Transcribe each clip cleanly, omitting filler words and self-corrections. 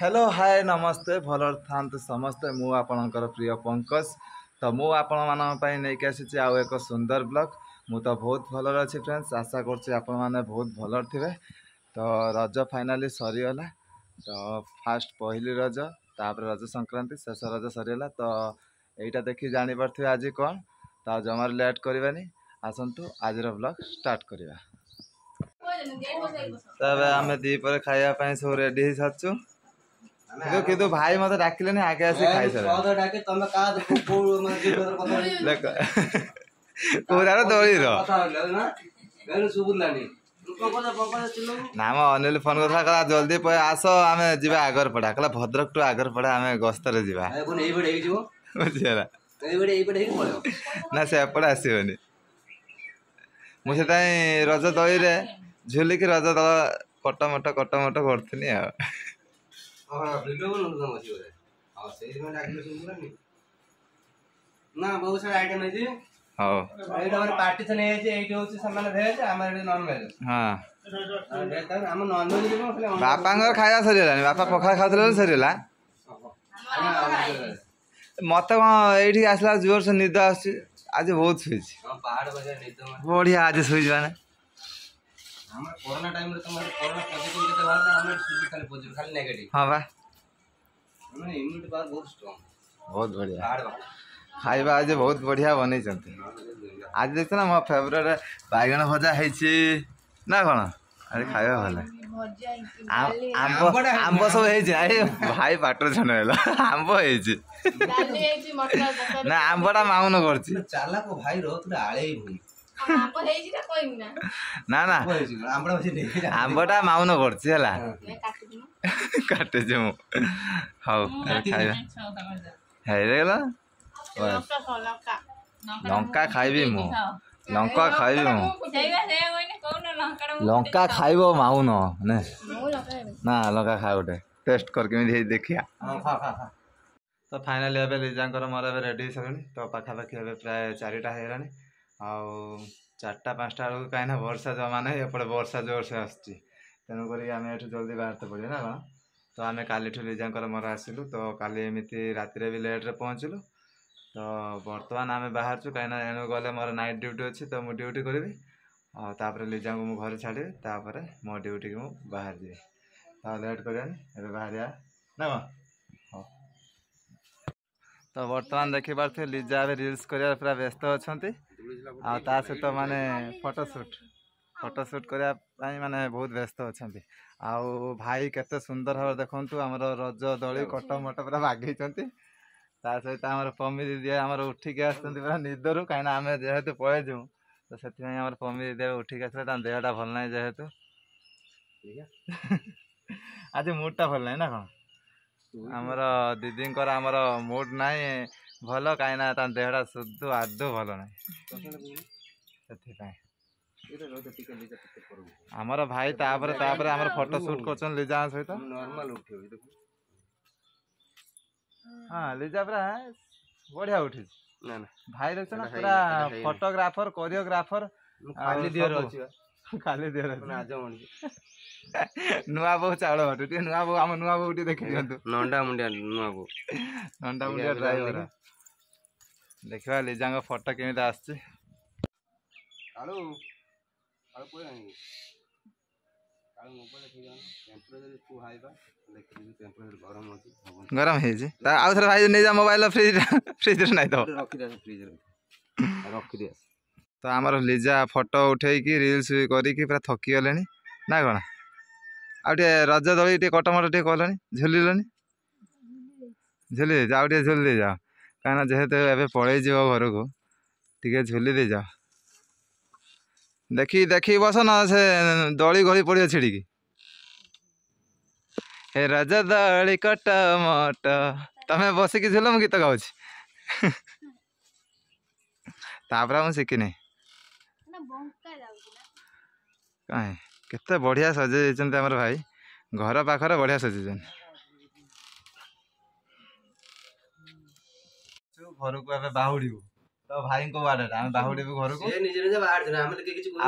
Hello hi नमस्ते भल था समस्ते मु आपणकर प्रिय पंकज तो मु आपण नहीं आसी आउ एक सुंदर ब्लॉग मु तो बहुत भल अच्छी फ्रेंड्स आशा कर बहुत भल थे। तो रज फाइनाली सरीगला तो फास्ट पहली रज तापर रज संक्रांति शेष रज सरीगला तो यहीटा देखी जापारे आज कौन तो जमार लेट करवानी आसतु आज ब्लॉग स्टार्ट करवा। तब आम दीपर खायापी सब रेडी हो सारचु किंतु भाई मत डाकिले आगे आसी खाई सारे कोरार दौड़ी नाम अनिल फोन कर जल्दी आस आम जा आगर पड़ा कहला भद्रक टू आगर पड़ा आम गस्तर ना से एपटे आसबनी मुझे रज दई झुलिकी रज दल कटमट करथी ना बहुत सारा आइटम है जी हां एटा हमर पार्टीशन है जे एटी होची सामान भेज हमर एटी नॉन भेज हां भेज हम नॉन भेज देबो खाली बापांगर खाया सरीलानी बापा पखा खाउथले सरीला मत ये आसला जोर से निद आज बहुत शुई पहाड़ बजे निद बढ़िया आज शुई जाने हमर कोरोना टाइम रे तमर कोरोना पॉजिटिव केते बार हमर सुजी खाली पॉजिटिव खाली नेगेटिव हां बा हमर इम्यूनिटी पावर बहुत स्ट्रांग बहुत बढ़िया पहाड़ बा खाइबा आज बहुत बढ़िया बनै छथि आज देखछ ना मो फेवरेट बैगन भजा हैछि ना कोन आज खाइबा भला आंब सब हैछि अरे भाई पाटर छनेला आंब हैछि ना आंबटा माउन करछि चाला को भाई रो तू आळे ही भई ना ना आंबटा माउन करछि हला काटे जे मु हाउ खाइबा हे रेला लंका खाइबी मु लंका खाइबी मु लंका खाइबो माउन ने ना लंका खाइ उठे टेस्ट करके देखिया तो फाइनाली एबे लिजांकर मोर एबे रेडी सगनी तो पाखापाखि एबे प्राय 4टा हेलानी आउ 4टा 5टा बेलू कहीं वर्षा जमा ना एपटे वर्षा जोर से आसुची तेणुक आम एठू जल्दी बाहर पड़े ना कौन तो आम काली लिजांकर मोर आसिलु तो काली एमती राति भी लेट्रे पहुँचलु तो बर्तमान आम बाहर कहीं एणु गले मोर नाइट ड्यूटी अच्छी तो मुझे ड्यूटी करी और लिजा को मुझे घर छाड़ी तापर मो ड्यूटी को बाहर जी तो लेट करानी बाहर ना हाँ तो बर्तमान देखी पारे लिजा रिल्स कर पूरा व्यस्त अच्छा आ सहित माने फोटोशूट करने माने बहुत व्यस्त अच्छा आउ भाई केते सुंदर भाव देखु आमर रज दली कटमट पूरा बागई सहित आम पमी दीदी आम उठिक आसरा निदर कहीं आम जेहेतु पलैजु तो से पमी दीदी उठिक आस देहटा भल ना जेहेतु आज मुडटा भल ना ना कौन आमर दीदी आमर मुड ना भल कहीं देहटा शुद्ध आदौ भल ना आमर भाई तापर आमर फोटोशूट कर लिजा सहित नॉर्मल उठियो हाँ लिजा पूरा बढ़िया उठी ना ना भाई देख ना पूरा फोटोग्राफर कोरियोग्राफर खाली दियर अछि खाली दियर आज नुआ बो चावल भटुटी नुआ बो आम नुआ बो देखि दियंतु नंडा मुंडिया नुआ बो नंडा मुंडिया ड्राइवर देखिबा लिजांग फोटो केमिता आछी आलो आलो कोइ नाही आलो मोबाइल ठीक है टेंपरेचर टू हाई बा देखि टेंपरेचर गरम अछि गरम हे जी ता आउ थरे भाई नै जा मोबाइल फ्रिज रे नै तो रखि दे फ्रिज रे रखि दे तो आमर लिजा फोटो उठे की रील्स करी की पूरा थकी गलेनी ना कोन आउटे रज दली टे कटमट टे कलनी झुलिलनी झुली जाओ टे झुली दे जाओ कहीं जेहेतु एबे पड़े जीव घर को टे झुली दे जाओ देखी देखी बस ना से दली गली पड़े छिड़की हे रज दली कटमट तमें बसिकी झुल गीत गाँची तापर मुझे शिखिनी कहीं केते बढ़िया सजे आमर भाई घर पाखर बढ़िया सजे घर को बाहुड़ी तो भाई को बाड़े आम बाहुड़ी घर को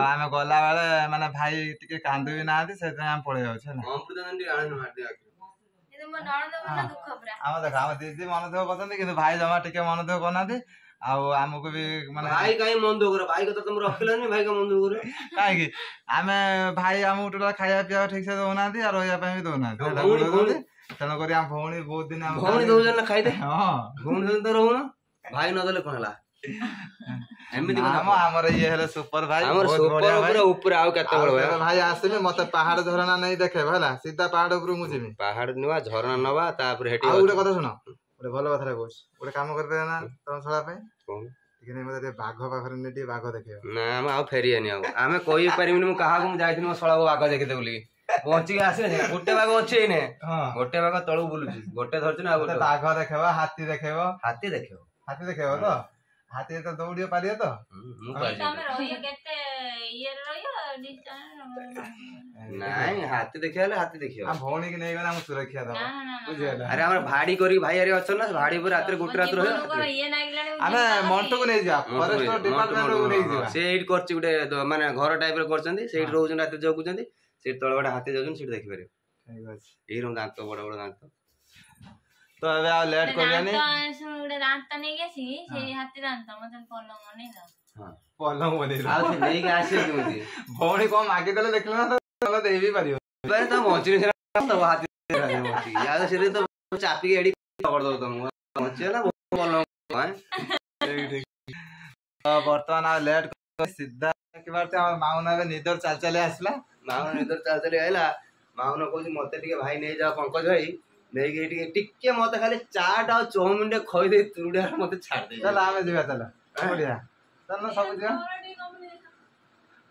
आम गला बेले माने भाई टिके कांदू भी ना से आम पड़े जाऊँ आम देख आम दीदी मन दुख करते कि भाई जमा टिके मन दुख करना आमको भी माने भाई कहीं मन दुख करे भाई को तो तुम रखिलानी भाई का मन दुख करे कहीं आमे भाई आम टोटा खाया पिया ठीक से दौना और रहा भी दौना तेणुक आम भौणी बहुत दिन भौणी दौन ना खाई दे भौणी दौन तो रहू ना भाई न देले कोन हला एमिति हमर ये हेले सुपर भाई हमर सुपर ऊपर ऊपर आउ केते बड़ भाई आसबे मते पहाड़ झरना नहीं देखे भला सीधा पहाड़ ऊपर मु जेबी पहाड़ नवा झरना नवा तापर हेटी आ उडे कथा सुनो उडे भलो कथा कहूछ उडे काम करबे ना तम छळा पे कोन ठीक नै मते बाघ पाखरे नेटी बाघ देखे ना हम आउ फेरियानी आउ आमे कोई परिमिन मु कहा को जाइथिन मो सळा बाघ देखे बोली पहुंची आसे गोटे बाघ अछि ने गोटे बाघ तळु बुलुची गोटे धरछ ना गोटे बाघ देखेबो हाथी देखेबो हाथी देखेबो तो हाथी तो दौड़ियो पारियो तो मु पारि तमे रहियो केते इयर रहियो डिस्टेंस नहीं हाथी देखियाले हाथी देखियो आ भौणी के नै गना हम सुरक्षा दो बुझियला अरे हमर भाड़ी करी भाई अरे अछन ना भाड़ी पर रात गोटे रात रहियो ये नागिलानी आमे मंटो को नै जा फॉरेस्ट डिपार्टमेंट को नै जा से एड करछि गुटे माने घर टाइप रे करछन्ती से एड रहउछन रात जगुछन्ती से तळ बडा हाथी जाउछन से देखि पारे ठीक अछि एई रंग दांत बडा बडा दांत तो अबे आ लेट करियानी सुडे दांत नै गेसी से हाथी दांत मते पलंग नै दा हां पलंग बने आ से नै के आसे केमती भौणी को मागे देले देखले ना तो दे भी पारियो बे त मोचरी से तो हाथी रहने मोती या से तो चापी के एडी कर दो तुम मोचे ना पलंग हैं ठीक वर्तमान आ लेट सीधा के बारते हमर माउना रे निदर चाल चले आसला माउना निदर चाल चले आइला माउना कहू मते टिके भाई नै जा पंकज भाई नै गे टिके मते खाली चाट आ चौमिन दे खई दे तुरुडिया मते छाड़ दे चल आमे जीवा चल बढ़िया चल ना सब जीवा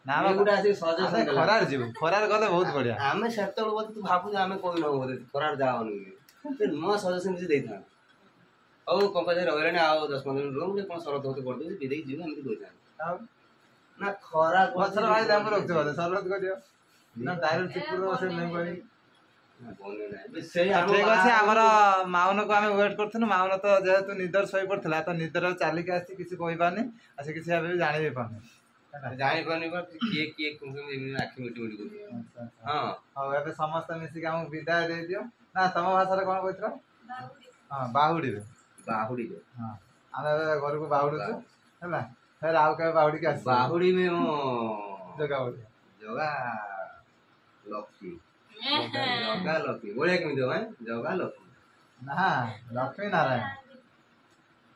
ना हम गुडा से सजेशन खरार जीव खरार गले बहुत बढ़िया आमे सेतल बत तू भाबु आमे कोइ न होते खरार जाओनी फिर म सजेशन से देथा औ पंकज रहले ना आओ 10-15 मिनिट रूम में कोन शरत होते कर दे विदेश जीव हम दोइथा ना खरा बसर भाई दाम रख दे शरत करियो ना डायरेक्ट चिपुर से नहीं बनी ठीक अच्छे आमर माउन को आम वेट करूँ माउन तो जेहेतु निदर शई पड़ा तो निदर चलिक आसी किसी कही पारनी आसे किसी भी जान भी पारनी जानी पारनी किए किए आखि मिटी मिटी हां हां एबे समस्त मिसी के हम विदाय दे दियो ना तम भाषा रे कोन कहथरो हां बाहुडी रे हां आमे घर को बाहुडी छु हैला फिर आउ के बाहुडी के आसी बाहुडी में मो जगा लक्ष्मी जगा लक्ष्मी बोले केमितो हैं जगा लक्ष्मी ना लक्ष्मी नारायण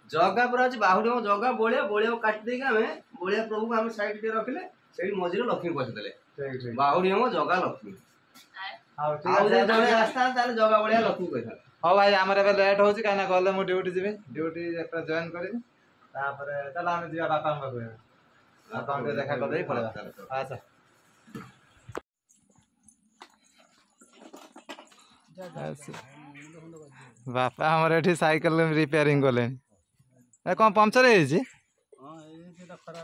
जगा पर आज बाहुडी में जगा बोले बोले काट दे के हमें बोले प्रभु को हम साइड पे रखले सेही मझिरे लक्ष्मी पछ देले ठीक ठीक बाहुडी में जगा लक्ष्मी हां ठीक आउ है जने रास्ता ताले जगा बोले लक्ष्मी कहता हां भाई हमर एबे लेट होची काना गले मु ड्यूटी जेबे ड्यूटी एपर जॉइन करी तापर चल हम जिया बापा हम कहबे बापा के देखा कर देई पड़े अच्छा बापा हमर एठी साइकिल रिपेयरिंग करले ए कौन पंक्चर है जी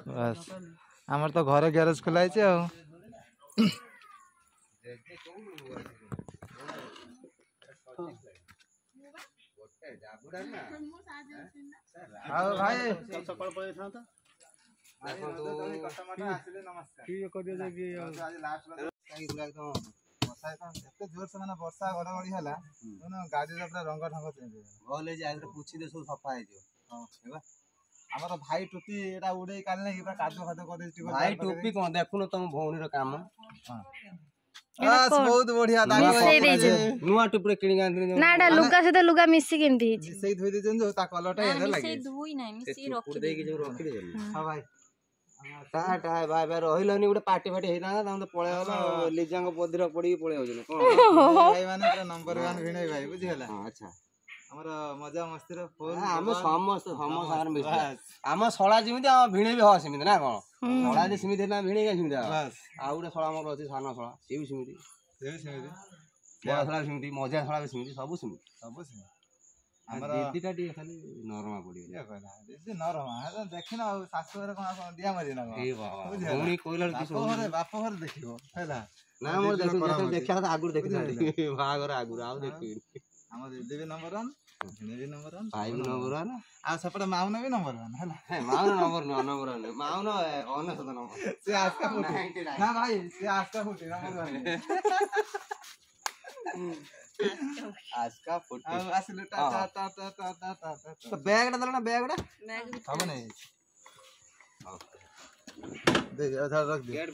बस हमर तो घरे गैरेज खुला है आ हां भाई सकाळ पळे था तो कस्टमर आसिले नमस्कार की कर दे जे आज लास्ट काई पूरा एकदम वर्षा एते जोर से माने वर्षा घडघडी हला न गाडी रे पूरा रंग ढंग चेंज हो गले जे आदरे पूछि दे सब सफा है जो हां हेबा हमर भाई टोपी एटा उडे काल नै पूरा कादो खादो कर दे भाई टोपी कोन देखुनो तुम भौणी रो काम हां बस बहुत बढ़िया नुआ टुपरे किनी गांधी ना एटा लुगा से तो लुगा मिसी केमती हिची सही धोई दे जो ता कलरटा एने लागे से धुई नै मिसी रखि दे के जो रखि दे हां भाई टाटा भाई भाई रहिलनी गुटे पार्टी फाटी हेता तम तो पळे हलो लिजांग पदिर पड़ी पळे होजन कोन भाई माने पूरा नंबर 1 भिणै भाई बुझी हला हां अच्छा हमर मजा मस्ती रो फुल हम समस्त सार मिस हम सळा जिमिति हम भिणे भी ह सिमिति ना कोन सळा जे सिमिति ना भिणे के सिमिति बस आ गुटे सळा मोर अछि सानो सळा से भी सिमिति बड़ा सळा सिमिति मजा सळा सिमिति सब सिमिति हमर दीदीटा डी खाली नरमा पड़ी या कहला दीदी नरमा देखिन सासु रे कोन दिया मरी ना ए बाबा भौणी कोइलर किस बाप घर देखिबो हैला ना मोर देखिया त आगुर देखि भागर आगुर आउ देखि हमर दीदी भी नंबर 1 भिणे भी नंबर 1 भाई भी नंबर 1 आ सपडा माउना भी नंबर 1 हैला माउना नंबर 1 माउना ऑन सदा नंबर से आस्का फुटी ना भाई से आस्का फुटी नंबर 1 ଆସ୍କା ଫୁଟି ଆଉ ଆସିଲେ ଟା ଟା ଟା ଟା ଟା ଟା ଟା ଟା ତ ବ୍ୟାଗଟା ଦେଲ ନା ବ୍ୟାଗଟା ହବ ନାଇଁ ଦେ ଆଉ ରଖ ଦେ ଗେଟ୍